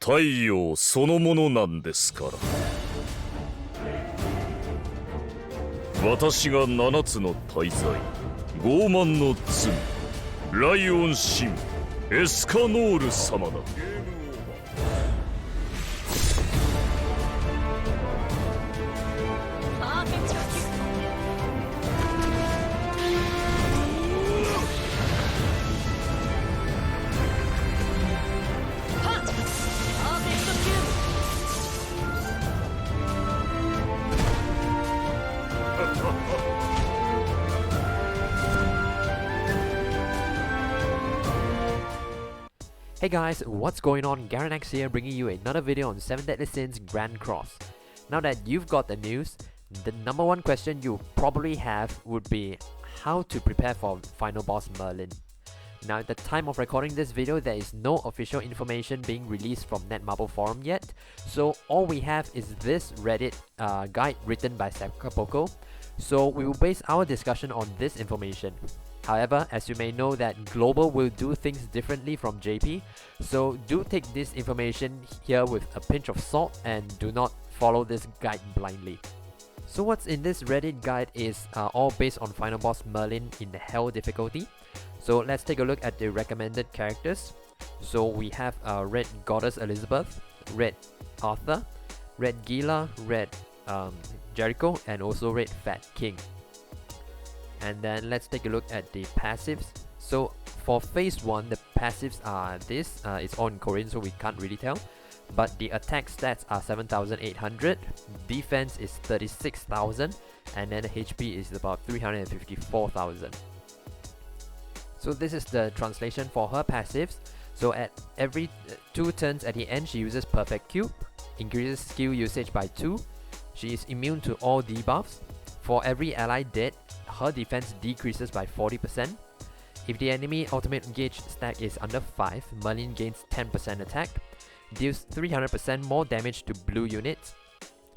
太陽そのものなんですから。私が7つの大罪、傲慢の罪、ライオン神エスカノール様だ。Hey guys, what's going on? Garanx here, bringing you another video on 7 Deadly Sins Grand Cross. Now that you've got the news, the number one question you probably have would be how to prepare for Final Boss Merlin. Now at the time of recording this video, there is no official information being released from NetMarble forum yet, so all we have is this Reddit guide written by Sekapoko, so we will base our discussion on this information. However, as you may know that Global will do things differently from JP, so do take this information here with a pinch of salt and do not follow this guide blindly. So what's in this Reddit guide is all based on Final Boss Merlin in the Hell difficulty. So let's take a look at the recommended characters. So we have Red Goddess Elizabeth, Red Arthur, Red Gila, Red Jericho, and also Red Fat King. And then let's take a look at the passives. So for phase 1, the passives are this. It's all in Korean, so we can't really tell. But the attack stats are 7,800, defense is 36,000, and then the HP is about 354,000. So this is the translation for her passives. So at every 2 turns at the end, she uses Perfect Cube, increases skill usage by 2. She is immune to all debuffs. For every ally dead, her defense decreases by 40%. If the enemy ultimate gauge stack is under 5, Merlin gains 10% attack, deals 300% more damage to blue units,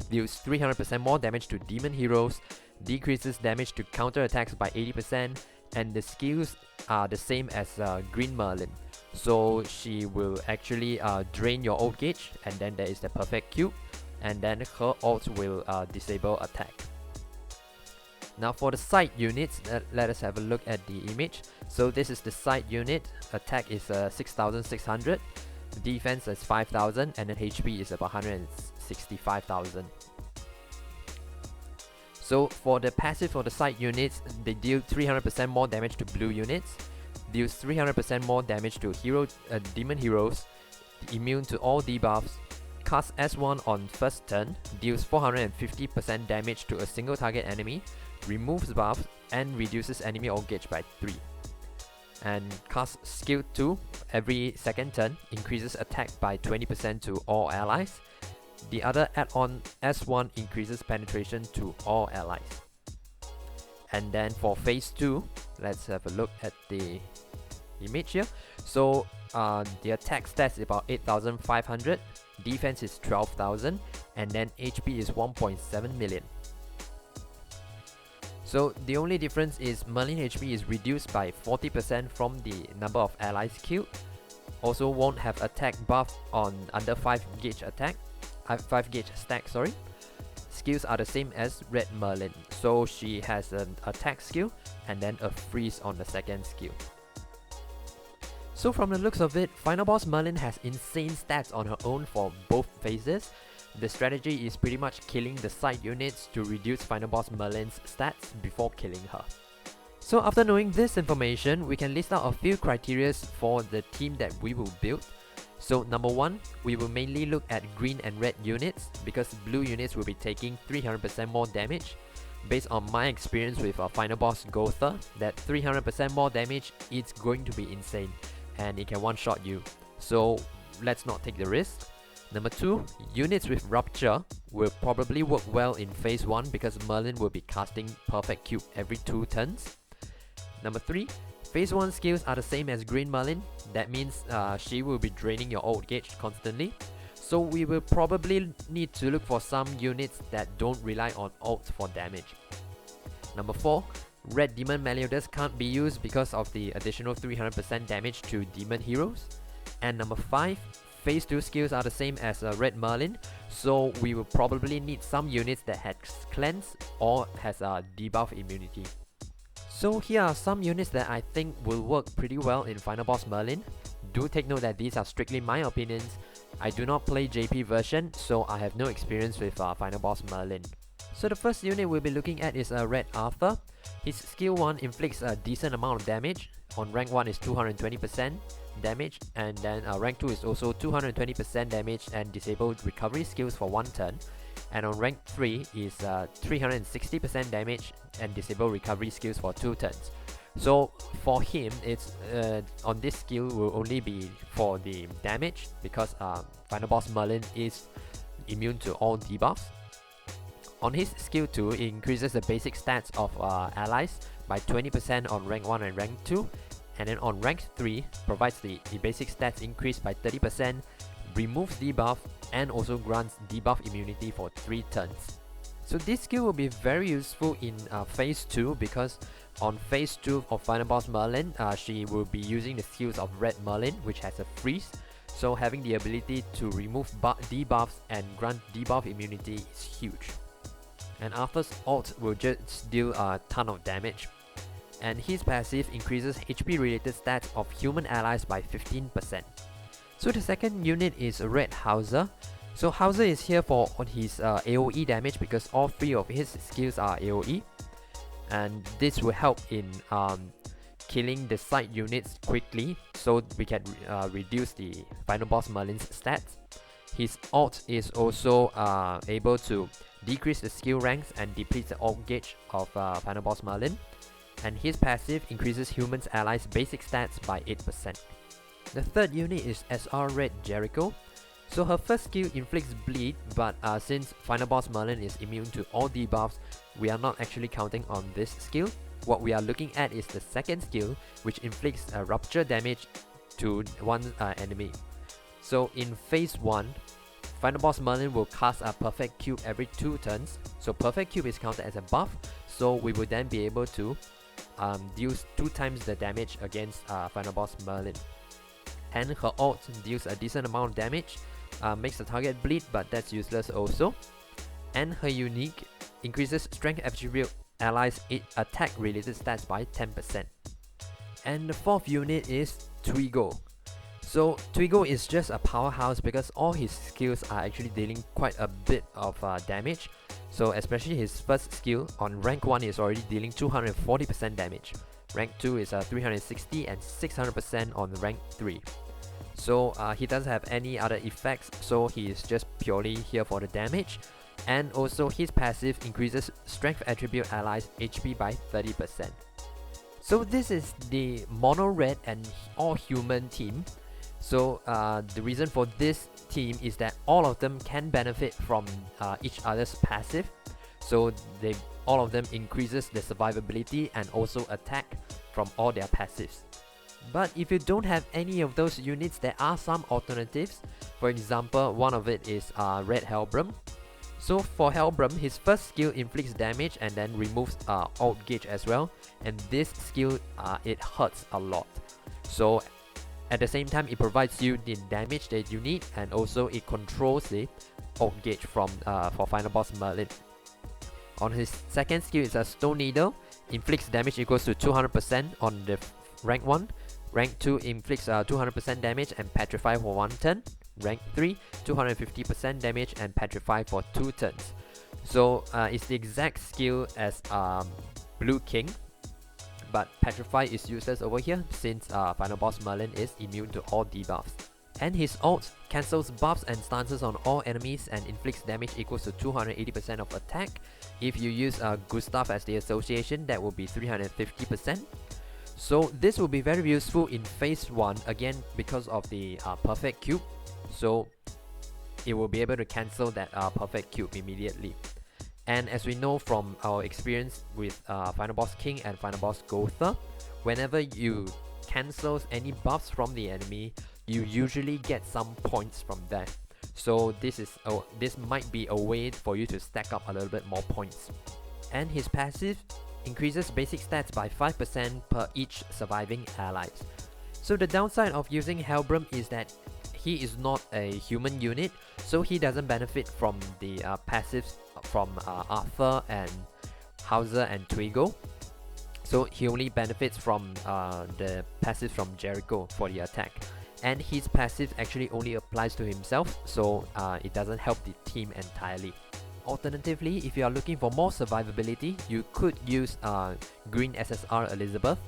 deals 300% more damage to demon heroes, decreases damage to counter attacks by 80%, and the skills are the same as Green Merlin. So she will actually drain your ult gauge, and then there is the Perfect Cube, and then her ult will disable attack. Now for the side units, let us have a look at the image. So this is the side unit. Attack is 6,600, defense is 5,000, and then HP is about 165,000. So for the passive for the side units, they deal 300% more damage to blue units, deals 300% more damage to demon heroes, immune to all debuffs, cast S1 on first turn, deals 450% damage to a single target enemy, removes buffs, and reduces enemy ult gauge by 3. And cast skill 2 every second turn, increases attack by 20% to all allies. The other add-on S1 increases penetration to all allies. And then for phase 2, let's have a look at the image here. So the attack stats is about 8,500, defense is 12,000, and then HP is 1.7 million. So the only difference is Merlin HP is reduced by 40% from the number of allies killed. Also won't have attack buff on under 5 gauge attack, 5 gauge stack, sorry. Skills are the same as Red Merlin. So she has an attack skill and then a freeze on the second skill. So from the looks of it, Final Boss Merlin has insane stats on her own for both phases. The strategy is pretty much killing the side units to reduce Final Boss Merlin's stats before killing her. So after knowing this information, we can list out a few criteria for the team that we will build. So number 1, we will mainly look at green and red units because blue units will be taking 300% more damage. Based on my experience with Final Boss Gowther, that 300% more damage is going to be insane and it can one-shot you. so let's not take the risk. Number 2, units with Rupture will probably work well in phase 1 because Merlin will be casting Perfect Cube every 2 turns. Number 3, phase 1 skills are the same as Green Merlin. That means she will be draining your ult gauge constantly. So we will probably need to look for some units that don't rely on ults for damage. Number 4, Red Demon Meliodas can't be used because of the additional 300% damage to demon heroes. And number 5, phase 2 skills are the same as Red Merlin, so we will probably need some units that has cleanse or has a debuff immunity. So here are some units that I think will work pretty well in Final Boss Merlin. Do take note that these are strictly my opinions. I do not play JP version, so I have no experience with Final Boss Merlin. So the first unit we'll be looking at is Red Arthur. His skill 1 inflicts a decent amount of damage. On rank 1 is 220% damage, and then rank 2 is also 220% damage and disabled recovery skills for 1 turn. And on rank 3 is 360% damage and disabled recovery skills for 2 turns. So for him, it's on this skill will only be for the damage because Final Boss Merlin is immune to all debuffs. On his skill 2, it increases the basic stats of allies by 20% on rank 1 and rank 2, and then on rank 3 provides the basic stats increase by 30%, removes debuff, and also grants debuff immunity for 3 turns. So this skill will be very useful in phase 2 because on phase 2 of Final Boss Merlin, she will be using the skills of Red Merlin, which has a freeze. So having the ability to remove debuffs and grant debuff immunity is huge. And Arthur's ult will just deal a ton of damage. And his passive increases HP related stats of human allies by 15%. So the second unit is Red Hauser. So Hauser is here for on his AoE damage because all 3 of his skills are AoE. And this will help in killing the side units quickly so we can reduce the Final Boss Merlin's stats. His ult is also able to decrease the skill ranks and depletes the ult gauge of Final Boss Merlin. And his passive increases humans' allies' basic stats by 8%. The third unit is SR Red Jericho. So her first skill inflicts bleed, but since Final Boss Merlin is immune to all debuffs, we are not actually counting on this skill. What we are looking at is the second skill, which inflicts rupture damage to one enemy. So in phase 1, Final Boss Merlin will cast a Perfect Cube every 2 turns. So Perfect Cube is counted as a buff, so we will then be able to deal 2 times the damage against Final Boss Merlin. And her ult deals a decent amount of damage, makes the target bleed, but that's useless also. And her unique increases strength attribute allies' attack related stats by 10%. And the fourth unit is Twigo. So Twigo is just a powerhouse because all his skills are actually dealing quite a bit of damage. So especially his first skill, on rank 1 is already dealing 240% damage. Rank 2 is 360 and 600% on rank 3. So he doesn't have any other effects, so he is just purely here for the damage. And also his passive increases strength attribute allies HP by 30%. So this is the mono red and all human team. So the reason for this team is that all of them can benefit from each other's passive. So all of them increases the survivability and also attack from all their passives. But if you don't have any of those units, there are some alternatives. For example, one of it is Red Hellbrum. So for Hellbrum, his first skill inflicts damage and then removes ult gauge as well. And this skill, it hurts a lot. So at the same time, it provides you the damage that you need, and also it controls the ult gauge for Final Boss Merlin. On his second skill, it's a Stone Needle. Inflicts damage equals to 200% on the rank 1. Rank 2 inflicts 200% damage and petrify for 1 turn. Rank 3, 250% damage and petrify for 2 turns. So it's the exact skill as Blue King, but petrify is useless over here since Final Boss Merlin is immune to all debuffs. And his ult cancels buffs and stances on all enemies and inflicts damage equals to 280% of attack. If you use Gustav as the association, that will be 350%. So this will be very useful in phase 1 again because of the perfect cube. So it will be able to cancel that perfect cube immediately. And as we know from our experience with Final Boss King and Final Boss Gowther, whenever you cancels any buffs from the enemy, you usually get some points from that. So this might be a way for you to stack up a little bit more points. And his passive increases basic stats by 5% per each surviving allies. So the downside of using Hellbrim is that he is not a human unit, so he doesn't benefit from the passives from Arthur and Hauser and Twigo. So he only benefits from the passive from Jericho for the attack. And his passive actually only applies to himself, so it doesn't help the team entirely. Alternatively, if you are looking for more survivability, you could use Green SSR Elizabeth.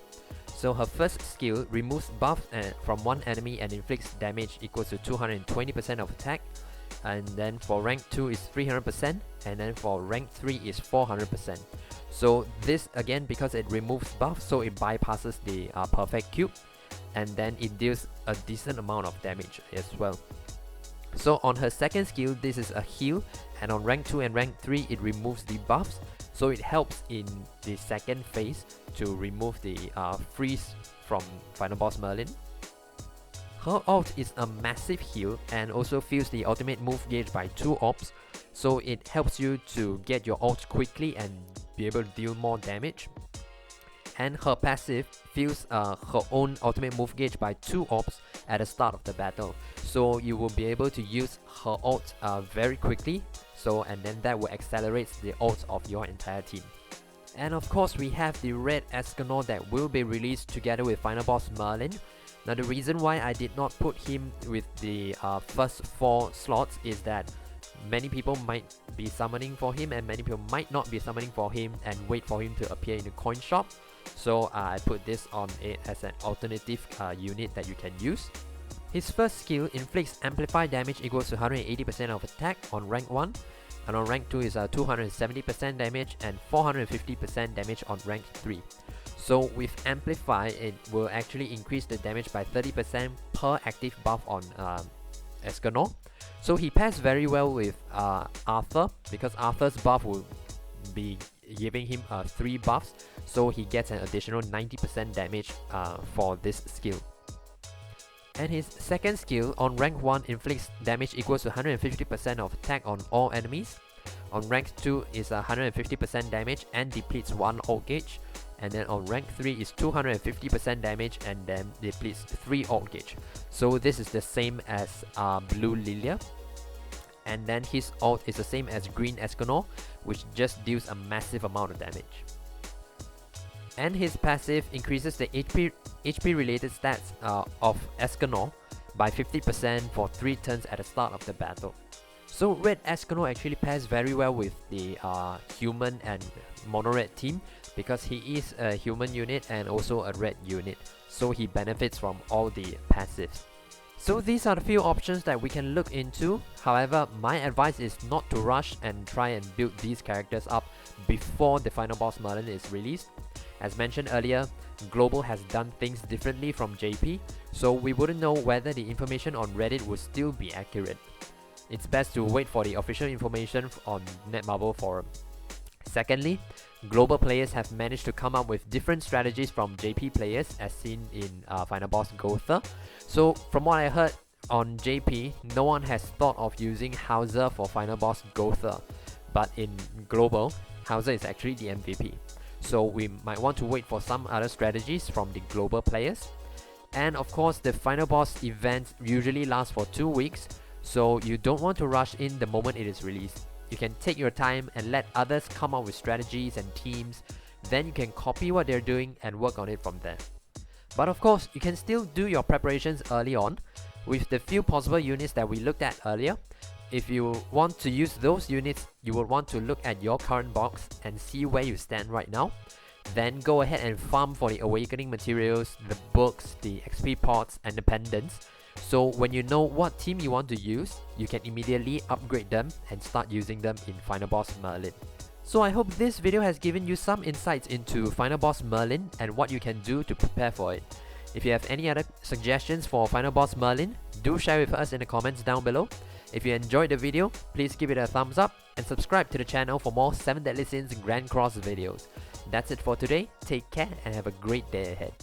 So her first skill removes buffs from one enemy and inflicts damage equals to 220% of attack. And then for rank 2 is 300%, and then for rank 3 is 400%. So this again, because it removes buffs, so it bypasses the perfect cube, and then it deals a decent amount of damage as well. So on her second skill, this is a heal, and on rank 2 and rank 3 it removes the buffs, so it helps in the second phase to remove the freeze from Final Boss Merlin. Her ult is a massive heal and also fills the ultimate move gauge by 2 orbs, so it helps you to get your ult quickly and be able to deal more damage. And her passive fills her own ultimate move gauge by 2 orbs at the start of the battle, so you will be able to use her ult very quickly, and then that will accelerate the ult of your entire team. And of course we have the red Escanor that will be released together with Final Boss Merlin. Now the reason why I did not put him with the first 4 slots is that many people might be summoning for him and many people might not be summoning for him and wait for him to appear in the coin shop. So I put this on it as an alternative unit that you can use. His first skill inflicts amplified damage equals to 180% of attack on rank 1, and on rank 2 is 270% damage and 450% damage on rank 3. So with Amplify, it will actually increase the damage by 30% per active buff on Escanor. So he pairs very well with Arthur, because Arthur's buff will be giving him 3 buffs, so he gets an additional 90% damage for this skill. And his second skill on rank 1 inflicts damage equals to 150% of attack on all enemies. On rank 2 is 150% damage and depletes 1 ult gauge. And then on rank 3 is 250% damage and then depletes 3 ult gauge. So this is the same as Blue Lilia. And then his ult is the same as Green Escanor, which just deals a massive amount of damage. And his passive increases the HP related stats of Escanor by 50% for 3 turns at the start of the battle. So red Escanor actually pairs very well with the human and mono red team, because he is a human unit and also a red unit, so he benefits from all the passives. So these are the few options that we can look into. However, my advice is not to rush and try and build these characters up before the Final Boss Merlin is released. As mentioned earlier, Global has done things differently from JP, so we wouldn't know whether the information on Reddit will still be accurate. It's best to wait for the official information on NetMarble forum. Secondly, Global players have managed to come up with different strategies from JP players, as seen in Final Boss Gowther. So from what I heard on JP, no one has thought of using Hauser for Final Boss Gowther, but in Global, Hauser is actually the MVP. So we might want to wait for some other strategies from the Global players. And of course, the Final Boss events usually last for 2 weeks, so you don't want to rush in the moment it is released. You can take your time and let others come up with strategies and teams, then you can copy what they're doing and work on it from there. But of course, you can still do your preparations early on with the few possible units that we looked at earlier. If you want to use those units, you will want to look at your current box and see where you stand right now. Then go ahead and farm for the awakening materials, the books, the XP pots and the pendants. So when you know what team you want to use, you can immediately upgrade them and start using them in Final Boss Merlin. So I hope this video has given you some insights into Final Boss Merlin and what you can do to prepare for it. If you have any other suggestions for Final Boss Merlin, do share with us in the comments down below. If you enjoyed the video, please give it a thumbs up and subscribe to the channel for more 7 Deadly Sins Grand Cross videos. That's it for today, take care and have a great day ahead.